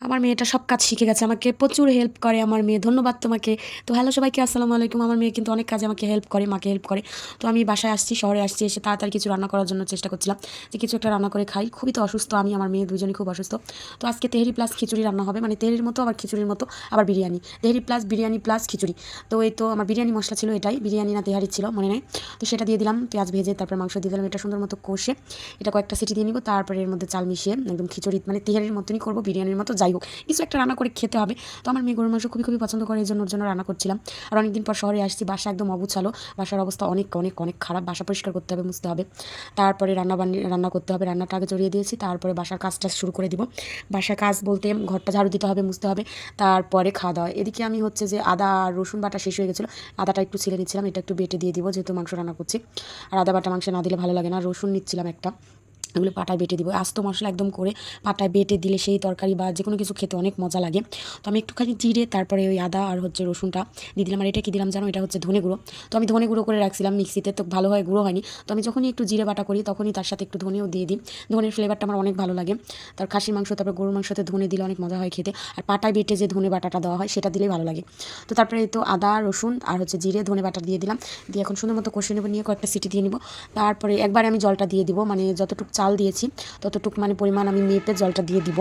আমার মেয়েটা সব কাজ শিখে গেছে, আমাকে প্রচুর হেল্প করে আমার মেয়ে। ধন্যবাদ তোমাকে। তো হ্যালো সবাইকে, আসসালামু আলাইকুম। আমার মেয়ে কিন্তু অনেক কাজে আমাকে হেল্প করে, মাকে হেল্প করে। তো আমি বাসায় আসছি, শহরে আসছি, এসে তাড়াতাড়ি কিছু রান্না করার জন্য চেষ্টা করছিলাম যে কিছু একটা রান্না করে খাই। খুবই তো অসুস্থ আমি, আমার মেয়ে দুজনই খুব অসুস্থ। তো আজকে তেহেরি প্লাস খিচুড়ি রান্না হবে, মানে তেহেরির মতো আবার খিচুড়ির মতো আবার বিরিয়ানি, তেহেরি প্লাস বিরিয়ানি প্লাস খিচুড়ি। তো এই তো আমার বিরিয়ানি মশলা ছিল, এটাই বিরিয়ানি না তেহারি ছিল মনে নেই। তো সেটা দিয়ে দিলাম, পেঁয়াজ ভেজে তারপর মাংস দিয়ে দিলাম, এটা সুন্দর মতো কষে এটা কয়েকটা সিটি দিয়ে নিব। তারপরে এর মধ্যে চাল মিশিয়ে একদম খিচুড়ি মানে তেহারির মতনই করবো, বিরিয়ানির মতো, যাই হোক কিছু একটা রান্না করে খেতে হবে। তো আমার মেয়ে গরুর মাংস খুবই খুবই পছন্দ করে, এই জন্য ওর জন্য রান্না করছিলাম। আর অনেকদিন পর শহরে আসছি, বাসা একদম অগুছালো, বাসার অবস্থা অনেক অনেক অনেক খারাপ, বাসা পরিষ্কার করতে হবে, মুছতে হবে, তারপরে রান্না করতে হবে। রান্নাটা আগে চড়িয়ে দিয়েছি, তারপরে বাসার কাজটা শুরু করে দিব। বাসার কাজ বলতে ঘরটা ঝাড়ু দিতে হবে, মুছতে হবে, তারপরে খাওয়া দাওয়া। এদিকে আমি হচ্ছে যে আদা আর রসুন বাটা শেষ হয়ে গেছিলো, আদাটা একটু ছিলে নিচ্ছিলাম, এটা একটু বেটে দিয়ে দিব যেহেতু মাংস রান্না করছি। আর আদা বাটা মাংসে না দিলে ভালো লাগে না। রসুন নিচ্ছিলাম একটা, এগুলো পাটায় বেটে দিব, আস্ত মশলা একদম করে পাটায় বেটে দিলে সেই তরকারি বা যে কোনো কিছু খেতে অনেক মজা লাগে। তো আমি একটুখানি জিরে তারপরে ওই আদা আর হচ্ছে রসুনটা দিয়ে দিলাম। আর এটা কী দিলাম জানো, এটা হচ্ছে ধনে গুঁড়ো। তো আমি ধনে গুঁড়ো করে রাখছিলাম মিক্সিতে, তো ভালো হয় গুঁড়ো হয়নি। তো আমি যখনই একটু জিরে বাটা করি তখনই তার সাথে একটু ধনেও দিয়ে দিই, ধনের ফ্লেভারটা আমার অনেক ভালো লাগে। তার খাসির মাংস তারপর গরুর মাংসতে ধনে দিলে অনেক মজা হয় খেতে। আর পাটায় বেটে যে ধনে বাটাটা দেওয়া হয় সেটা দিলেই ভালো লাগে। তো তারপরে এই তো আদা রসুন আর হচ্ছে জিরে ধনে বাটা দিয়ে দিলাম, দিয়ে এখন সুন্দর মতো কষে নেবো, নিয়ে কয়েকটা সিটি দিয়ে নিব। তারপরে একবারে আমি জলটা দিয়ে দিব, মানে যতটুকু চাল দিয়েছি ততটুকু মানে পরিমাণ আমি মেপে জলটা দিয়ে দিব,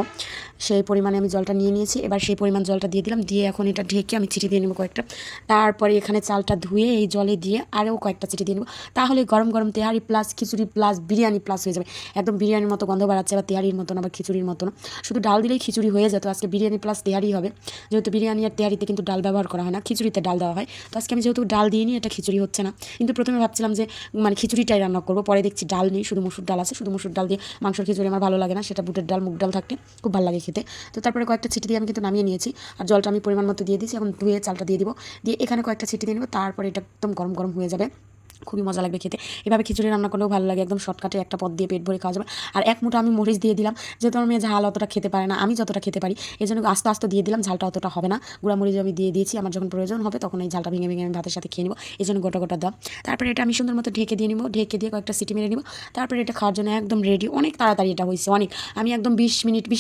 সেই পরিমাণে আমি জলটা নিয়ে নিয়েছি। এবার সেই পরিমাণ জলটা দিয়ে দিলাম, দিয়ে এখন এটা ঢেকে আমি চিটি দিয়ে নেবো কয়েকটা। তারপরে এখানে চালটা ধুয়ে এই জলে দিয়ে আরও কয়েকটা চিটি দিয়ে নেবো। তাহলে গরম গরম তেহারি প্লাস খিচুড়ি প্লাস বিরিয়ানি প্লাস হয়ে যাবে। একদম বিরিয়ানির মতো গন্ধ বাড়াচ্ছে, বা তেহারির মতন আবার খিচুড়ির মতন। শুধু ডাল দিলেই খিচুড়ি হয়ে যেত, আজকে বিরিয়ানি প্লাস তেহারি হবে। যেহেতু বিরিয়ানি আর তেহারিতে কিন্তু ডাল ব্যবহার করা হয় না, খিচুড়িতে ডাল দেওয়া হয়। তো আজকে আমি যেহেতু ডাল দিয়ে নিই, এটা খিচুড়ি হচ্ছে না। কিন্তু প্রথমে ভাবছিলাম যে মানে খিচুড়িটাই রান্না করবো, পরে দেখছি ডাল নেই, শুধু মসুর ডাল আছে। শুধু মসুর ডাল দিয়ে মাংসের খিচুড়ি আমার ভালো লাগে না, সেটা বুটের ডাল মুগ ডাল থাকতে খুব ভালো লাগে খেতে। তো তারপরে কয়েকটা ছিটি দিয়ে আমি কিন্তু নামিয়ে নিয়েছি, আর জলটা আমি পরিমাণ মতো দিয়ে দিয়েছি। এখন ধুয়ে চালটা দিয়ে দিব, দিয়ে এখানে কয়েকটা ছিটি দিয়ে নেবো, তারপরে এটা একদম গরম গরম হয়ে যাবে, খুবই মজা লাগবে খেতে। এভাবে খিচুড়ি রান্না করলেও ভালো লাগে, একদম শর্টকাটে একটা পদ দিয়ে পেট ভরে খাওয়া যাবে। আর এক মুঠো আমি মরিচ দিয়ে দিলাম, যেহেতু আমার মেয়ে ঝাল অতটা খেতে পারে না, আমি যতটা খেতে পারি, এই জন্য আস্তে আস্তে দিয়ে দিলাম, ঝালটা অতটা হবে না। গুঁড়া মরিচ আমি দিয়ে দিয়েছি, আমার যখন প্রয়োজন হবে তখন এই ঝালটা ভেঙে ভেঙে আমি ভাতের সাথে খেয়ে নেবো, এই জন্য গোটা গোটা দাও। তারপরে এটা আমি সুন্দর মতো ঢেকে দিয়ে নিবো, ঢেকে দিয়ে কয়েকটা সিটি মেরে নিবো। তারপরে এটা খাওয়ার জন্য একদম রেডি, অনেক তাড়াতাড়ি এটা হয়েছে, অনেক। আমি একদম 20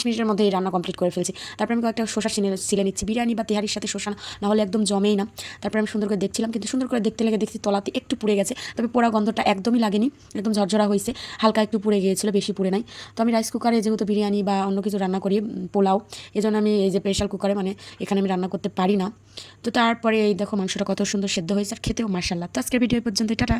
মিনিটের মধ্যে এই রান্না কমপ্লিট করে ফেলছি। তারপরে আমি কয়েকটা শসা ছিলে নিচ্ছি, বিরিয়ানি বা তেহারির সাথে শসা না হলে একদম জমেই না। তারপরে আমি সুন্দর করে দেখছিলাম, কিন্তু সুন্দর করে দেখতে লেগে দেখছি তলাতে একটু পুড়ে গেছে, তবে পোড়া গন্ধটা একদমই লাগেনি, একদম ঝরঝরা হয়েছে, হালকা একটু পুড়ে গিয়েছিল, বেশি পুড়ে নাই। তো আমি রাইস কুকারে যেহেতু বিরিয়ানি বা অন্য কিছু রান্না করি, পোলাও, এই জন্য আমি এই যে প্রেশার কুকারে মানে এখানে আমি রান্না করতে পারি না। তো তারপরে এই দেখো মাংসটা কত সুন্দর সেদ্ধ হয়েছে, আর খেতেও মাশাআল্লাহ। তো আজকের ভিডিও পর্যন্ত, টাটা।